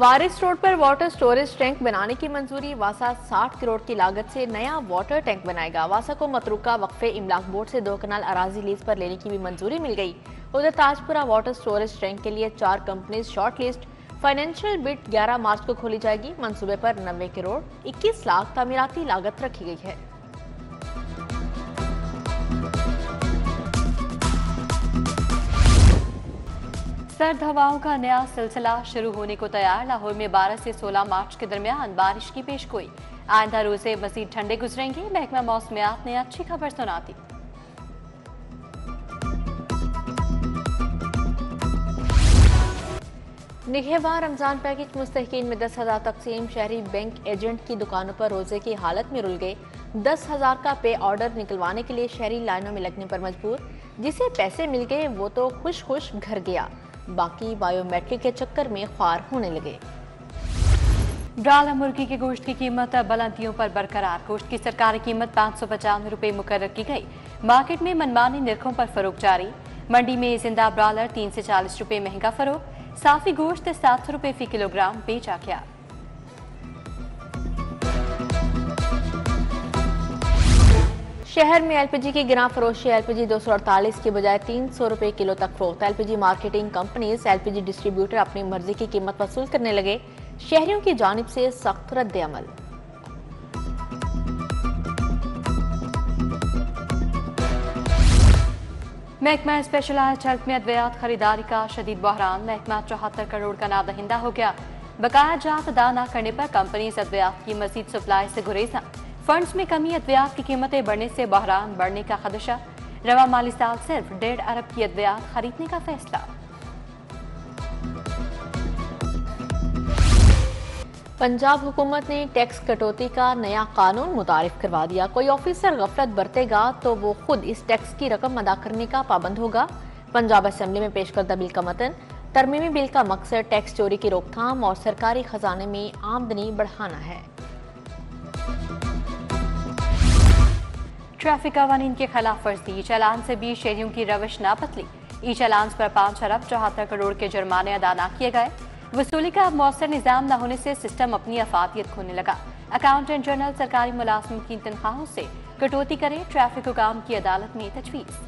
वारिस road पर water storage tank बनाने की मंजूरी। वासा 60 करोड़ की लागत से नया वाटर टैंक बनाएगा। वासा को मतरूका वक्फे इमलाक बोर्ड से 2 कनाल अराजी लीज पर लेने की भी मंजूरी मिल गई। उधर ताजपुरा वाटर स्टोरेज टैंक के लिए 4 companies short list. Financial bid 11 मार्च को खोली जाएगी। मंसूबे पर 90 करोड़ 21 लाख तामीराती लागत रखी गई है। सर्द हवाओं का नया सिलसिला शुरू होने को तैयार। लाहौर में 12 से 16 मार्च के दरमियान बारिश की पेशगोई। आइंदा रोजे मजीद ठंडे गुजरेंगे। महकमा मौसमियात ने अच्छी खबर सुना दी। निगहबान रमजान पैकेज मुस्तहिकीन में 10,000 तकसीम। शहरी बैंक एजेंट की दुकानों पर रोजे की हालत में रुल गए। 10,000 का पे ऑर्डर निकलवाने के लिए शहरी लाइनों में लगने पर मजबूर। जिसे पैसे मिल गए वो तो खुश खुश घर गया, बाकी बायोमेट्रिक के चक्कर में ख्वार होने लगे। ब्राला मुर्गी के गोश्त की कीमत बुलंदियों पर बरकरार। गोश्त की सरकारी कीमत 595 रुपए मुकर्रर की गई। मार्केट में मनमानी निरखों पर फरोख्त जारी। मंडी में जिंदा ब्रालर 3 से 40 रुपए महंगा फरोख्त। साफी गोश्त 700 रुपए फी किलोग्राम बेचा गया। शहर में एलपीजी की गिरा फरोशी। एलपीजी 248 की बजाय 300 रुपए किलो तक फरोख्त। LPG marketing companies LPG distributor अपनी मर्जी की कीमत वसूल करने लगे। शहरियों की जानिब से सख्त रद्द-ए-अमल। महकमा स्पेशलाइज्ड हेल्थ में अद्वियात खरीदारी का शदीद बहरान। महकमा 74 करोड़ का नादहिंदा हो गया। बकाया जात अदा न करने पर कंपनीज अद्वियात की मजीद सप्लाई से गुरेजा। फंड्स में कमी, अद्वियात की कीमतें बढ़ने से बहरान बढ़ने का खदशा। रवा माली साल सिर्फ 1.5 अरब की अद्वियात खरीदने का फैसला। पंजाब हुकूमत ने टैक्स कटौती का नया कानून मुतारिफ करवा दिया। कोई ऑफिसर गफलत बरतेगा तो वो खुद इस टैक्स की रकम अदा करने का पाबंद होगा। पंजाब असेंबली में पेश करदा बिल का मतन। तरमीमी बिल का मकसद टैक्स चोरी की रोकथाम और सरकारी खजाने में आमदनी बढ़ाना है। ट्रैफिक कवानीन के खिलाफ वर्जी। ई चालान से भी शहरियों की रविश ना बदली। ई चालान पर 5 अरब 74 करोड़ के जुर्माने अदा न किए गए। वसूली का मौसर निजाम न होने से सिस्टम अपनी अफादियत खोने लगा। अकाउंटेंट जनरल सरकारी मुलाजमिन की तनख्वाहों से कटौती करे। ट्रैफिक हुकाम की अदालत में तजवीज़।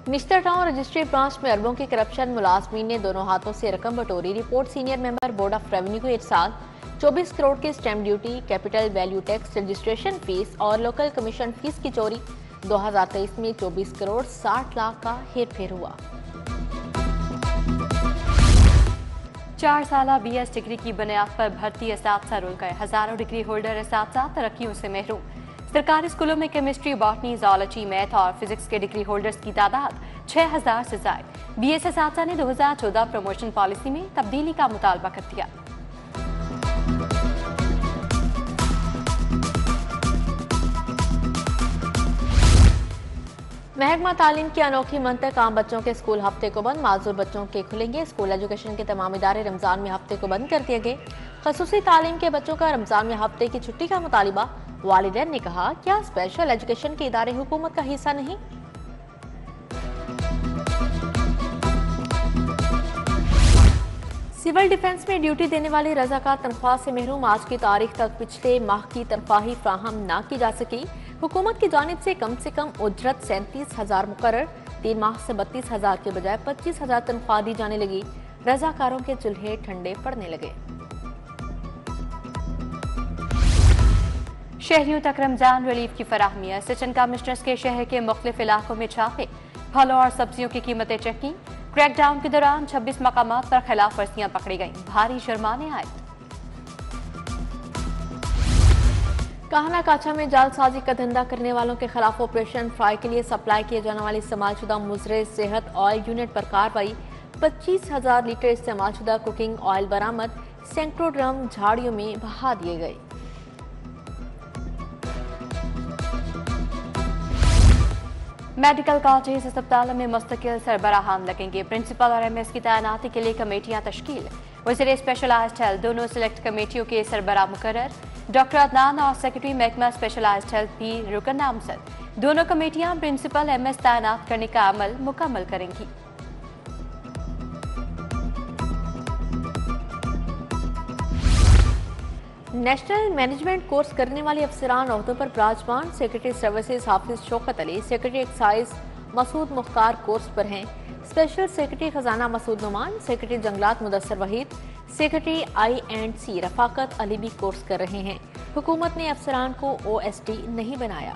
निश्तर टाउन रजिस्ट्री ब्रांच में अरबों की करप्शन। मुलाजमीन ने दोनों हाथों से रकम बटोरी। Report senior member board of revenue को इरसाल। 24 करोड़ की stamp duty, capital value tax, registration fees और लोकल कमीशन फीस की चोरी। 2023 में 24 करोड़ 60 लाख का हेरफेर हुआ। 4 साला BS डिग्री की बुनियाद पर भर्ती असातिज़ा रुल गए। हजारों डिग्री होल्डर असातिज़ा तरक्कियों से महरूम। सरकारी स्कूलों में केमिस्ट्री, बॉटनी, ज़ूलॉजी, मैथ और फिजिक्स के डिग्री होल्डर्स की तादाद 6000 से ज़ायद। BS असातिज़ा ने 2014 प्रमोशन पॉलिसी में तब्दीली का मुतालबा कर दिया। महकमा तालीम की अनोखी मंतक। आम बच्चों के स्कूल हफ्ते को बंद। माजूर बच्चों के खुलेंगे। स्कूल एजुकेशन के तमाम इदारे रमजान में हफ्ते को बंद कर दिए गए। खसूसी तालीम के बच्चों का रमजान में हफ्ते की छुट्टी का मुतालिबा। वालिदैन ने कहा, क्या स्पेशल एजुकेशन के इदारे हुकूमत का हिस्सा नहीं? सिविल डिफेंस में ड्यूटी देने वाली रजाकार तनख्वाह से महरूम। आज की तारीख तक पिछले माह की तनख्वाह ही फ्राहम न की जा सकी। हुकूमत की जानिब से कम उजरत 37,000 मुकर्रर। 3 माह से 32,000 के बजाय 25,000 तनख्वाह दी जाने लगी। रजाकारों के चूल्हे ठंडे पड़ने लगे। शहरियों तक रमजान रिलीफ की फराहमी। असिस्टेंट कमिश्नर्स के शहर के मुख्तलिफ इलाकों में छापे। फलों और सब्जियों की कीमतें चेकिंग। क्रैकडाउन के दौरान 26 मकामात पर खिलाफ वर्जियां पकड़ी गईं। भारी जुर्माने आए। काहना काछा में जालसाजी का धंधा करने वालों के खिलाफ ऑपरेशन फ्राई के लिए सप्लाई किए जाने वाली इस्तेमालशुदा मुजरे सेहत ऑयल यूनिट पर कार्रवाई। 25,000 लीटर इस्तेमालशुदा कुकिंग ऑयल बरामद। सैकड़ों ड्रम झाड़ियों में बहा दिए गए। मेडिकल कॉलेज अस्पतालों में मुस्तकिल सरबराहान लगेंगे। प्रिंसिपल और MS की तैनाती के लिए कमेटियां तश्कील। वज़ीर स्पेशलाइज्ड हेल्थ दोनों सिलेक्ट कमेटियों के सरबराह मुकर्रर। डॉक्टर अदनान और सेक्रेटरी महकमा स्पेशलाइज्ड हेल्थ भी रुकन नामजद। दोनों कमेटियां प्रिंसिपल एमएस तैनात करने का अमल मुकम्मल करेंगी। नेशनल मैनेजमेंट कोर्स करने वाले अफसरान ओहदों पर विराजमान। Secretary services Hafiz Shaukat Ali, secretary excise Masood Mukhtar course पर हैं। स्पेशल सेक्रेटरी खजाना मसूद नुमान, सेक्रेटरी जंगलात मुदस्सर वहीद, सेक्रेटरी I&C रफाकत अली भी कोर्स कर रहे हैं। हुकूमत ने अफसरान को OSD नहीं बनाया।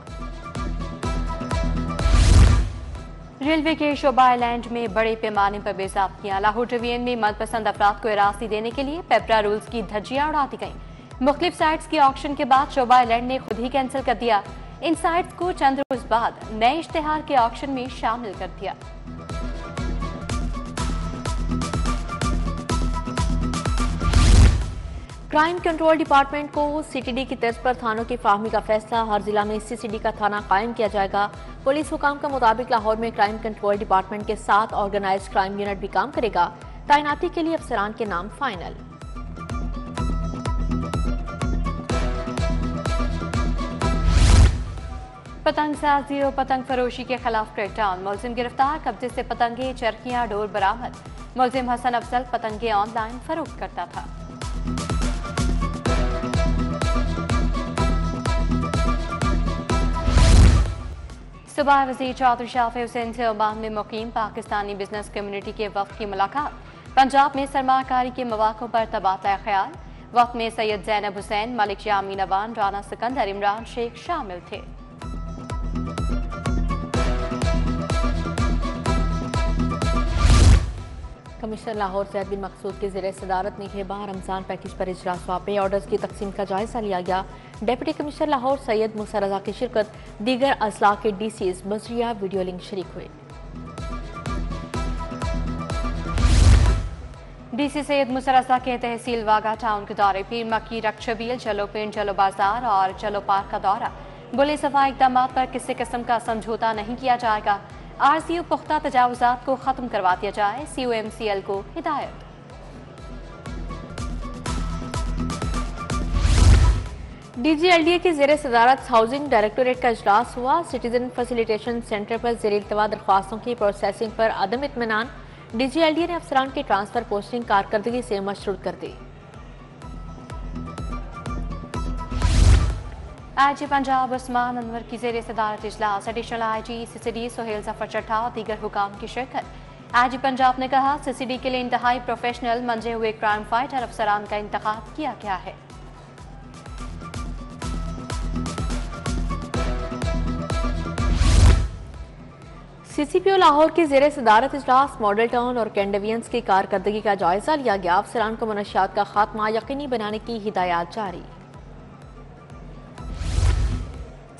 रेलवे के शोबा आइलैंड में बड़े पैमाने पर बेज़ाब्तियां। लाहौर डिवीजन में मनपसंद अफराद को रास्ती देने के लिए पेपरा रूल्स की धज्जियां उड़ा दी गईं। मुख्तलिफ साइट्स की ऑक्शन के बाद शोबा आइलैंड ने खुद ही कैंसिल कर दिया। इन साइट्स को चंद रोज बाद नए इश्तेहार के ऑक्शन में शामिल कर दिया। क्राइम कंट्रोल डिपार्टमेंट को CTD की तर्ज पर थानों की फाहमी का फैसला। हर जिला में CCD का थाना कायम किया जाएगा। पुलिस हुकाम के मुताबिक लाहौर में क्राइम कंट्रोल डिपार्टमेंट के साथ ऑर्गेनाइज्ड क्राइम यूनिट भी काम करेगा। तैनाती के लिए अफसरान के नाम फाइनल। पतंग साजी और पतंग फरोशी के खिलाफ क्रैकडाउन। मुलजिम गिरफ्तार, कब्जे से पतंगे, चरखियां, डोर बरामद। मुलजिम हसन अफजल पतंगे ऑनलाइन फरोख्त करता था। सुबह वज़ीर चौधरी शाफी हुसैन से ओमान में मुकीम पाकिस्तानी बिजनेस कम्युनिटी के वफ़द की मुलाकात। पंजाब में सरमाकारी के मौक़ों पर तबादला ख्याल। वफ़द में सैयद ज़ैनब हुसैन, मलिक यामीन अवान, राना सिकंदर, इमरान शेख शामिल थे। कमिश्नर लाहौर सैयद बिन मकसूद की ज़ेर सदारत में हिबा रमज़ान पैकेज पर इजलास हुआ। पे ऑर्डर्स की तकसीम का जायजा लिया गया। डिप्टी कमिश्नर लाहौर सैयद मूसा रज़ा की शिरकत, दीगर अजला के DCs बजरिया वीडियो लिंक शरीक हुए। DC सैयद मूसा रज़ा के तहसील वागा टाउन के दौरे, पीर मक्की, रक्षबील, चलो पिंड, चलो बाजार और चलो पार्क का दौरा। बुले सफाई इक़दाम पर किसी किस्म का समझौता नहीं किया जाएगा। RCO पुख्ता तजावुजात को खत्म करवा दिया जाए, COMCL को हिदायत। DGLDA की ज़ेर सदारत हाउसिंग डायरेक्टोरेट का इजलास हुआ। सिटीजन फैसिलिटेशन सेंटर पर ज़ेर इल्तवा दरख्वास्तों की प्रोसेसिंग पर अदम इत्मीनान। DGLDA ने अफसरान की ट्रांसफर पोस्टिंग कारकर्दगी से मशरूत कर दी। IG पंजाब उस्मान अनवर की ज़ेर सदारत इजलास। Additional IG CCD Suhail Zafar Chattha और दीगर हुकाम की शिरकत। IG पंजाब ने कहा, CCD के लिए इंतहाई प्रोफेशनल मंजे हुए क्राइम फाइटर अफसरान का इंतखाब किया गया है। CCPO लाहौर की ज़ेर सदारत इजलास। मॉडल टाउन और कैंडवियंस की कारकर्दगी का जायजा लिया गया। अफसरान को मनशियात का खात्मा यकीनी बनाने की हिदायत जारी।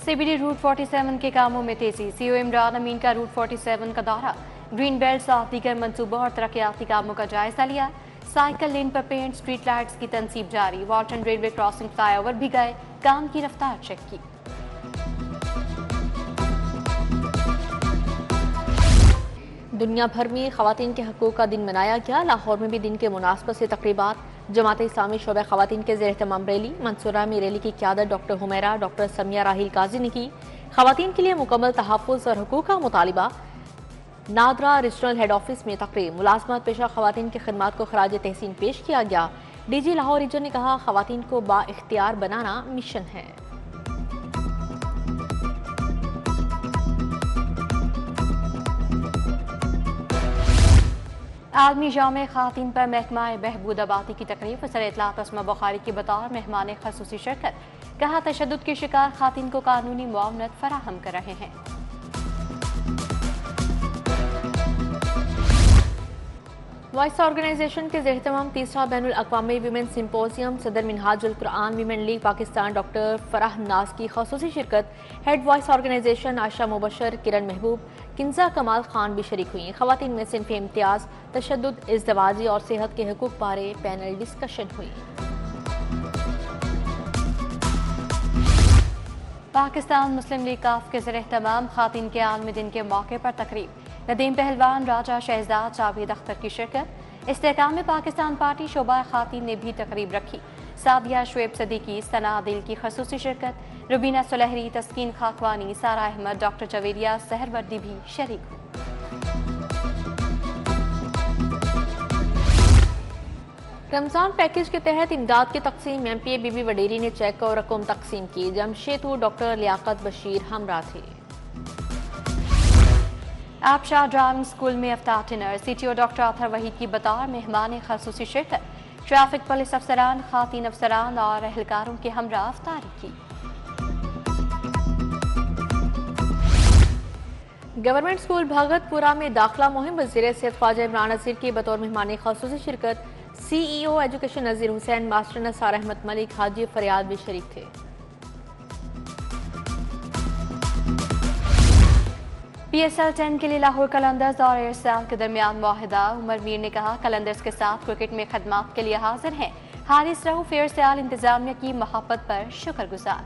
CBD रूट 47 के कामों में तेजी। CO इमरान अमीन का रूट 47 का दौरा। ग्रीन बेल्ट और दीगर मंसूबों और तरक्याती कामों का जायजा लिया। साइकिल लेन पर पेंट, स्ट्रीट लाइट्स की तनसीब जारी। वाल्टन रेलवे क्रॉसिंग फ्लाईओवर भी गए, काम की रफ्तार चेक की। दुनिया भर में खवातीन के हकूक़ का दिन मनाया गया। लाहौर में भी दिन के मुनासबत से तकरीबात। जमात इस्लामी शोबे खवातीन के ज़ेर एहतमाम रैली। मंसूरा में रैली की क़यादत डॉक्टर हुमैरा, डॉक्टर समिया राहिल काजी ने की। खवातीन के लिए मुकम्मल तहफ़्फ़ुज़ और हकूक़ का मुतालिबा। नादरा रीजनल हेड ऑफिस में तकरीब। मुलाजमत पेशा खवातीन की खिदमत को खराज तहसीन पेश किया गया। DG लाहौर रीजन ने कहा, खवातीन को बाइख्तियार बनाना मिशन है। आलमी जामे खातीन पर महकमा बहबूद आबादी की तकरीब। सर इतलात अस्मा बुखारी की बतौर मेहमान खसूसी शिरकत। कहा, तशद्दुद की शिकार खातीन को कानूनी मुआवनत फराहम कर रहे हैं। वॉइस ऑर्गेनाइजेशन के ज़ेर-ए-तमाम तीसरा बैनुल अक़वामी विमेन सिम्पोजियम। सदर Minhajul Quran women league Pakistan doctor Farah नाज की खसूसी शिरकत। हेड वॉइस ऑर्गेनाइजेशन आशा मुबशर, किरण महबूब, किंजा कमाल खान भी शरीक हुई। खवातीन में सिन्फ इम्तियाज, तशद्दुद, इज़्दिवाजी और सेहत के हकूक़ बारे पैनल डिस्कशन हुई। पाकिस्तान मुस्लिम लीग काफ के ज़ेर-ए-तमाम खातीन के आलमी दिन के मौके पर तकरीब। नदीम पहलवान, राजा शहजाद, जावेद अख्तर की शिरकत। इस्तेहकाम में पाकिस्तान पार्टी शोबा खातीन ने भी तकरीब रखी। सादिया शुएब सदीकी, सना दिल की खसूसी शिरकत। रुबीना सुलहरी, तस्कीन खाकवानी, सारा अहमद, डॉक्टर जवेरिया, सहरवर्दी भी शरीक हुई। रमजान पैकेज के तहत इमदाद की तकसीम MPA बीबी वडेरी ने चेक और रकम तकसीम की। जमशेदपुर डॉक्टर लियाकत बशीर हमरा थे। आबशार ड्राइविंग स्कूल में इफ्तार dinner, CTO doctor Athar Waheed की बतौर मेहमान खसूसी शिरकत। ट्रैफिक पुलिस अफसरान, खातीन अफसरान और एहलकारों के हमरा इफ्तारी की। गवर्नमेंट स्कूल भागतपुरा में दाखिला मुहिम, वज़ीर सेहत ख्वाजा इमरान नज़ीर की बतौर मेहमान खसूसी शिरकत। CEO एजुकेशन नज़ीर हुसैन, मास्टर नसार अहमद मलिक, हाजी फरियाद भी शरीक थे। PSL 10 के लिए लाहौर कलंदर्स और एयरसेल के दरमियान मुआहिदा। उमर मीर ने कहा, कलंदर्स के साथ क्रिकेट में खदमात के लिए हाजिर हैं। हारिस रऊफ एयरसेल इंतजामिया की मोहब्बत पर शुक्रगुजार।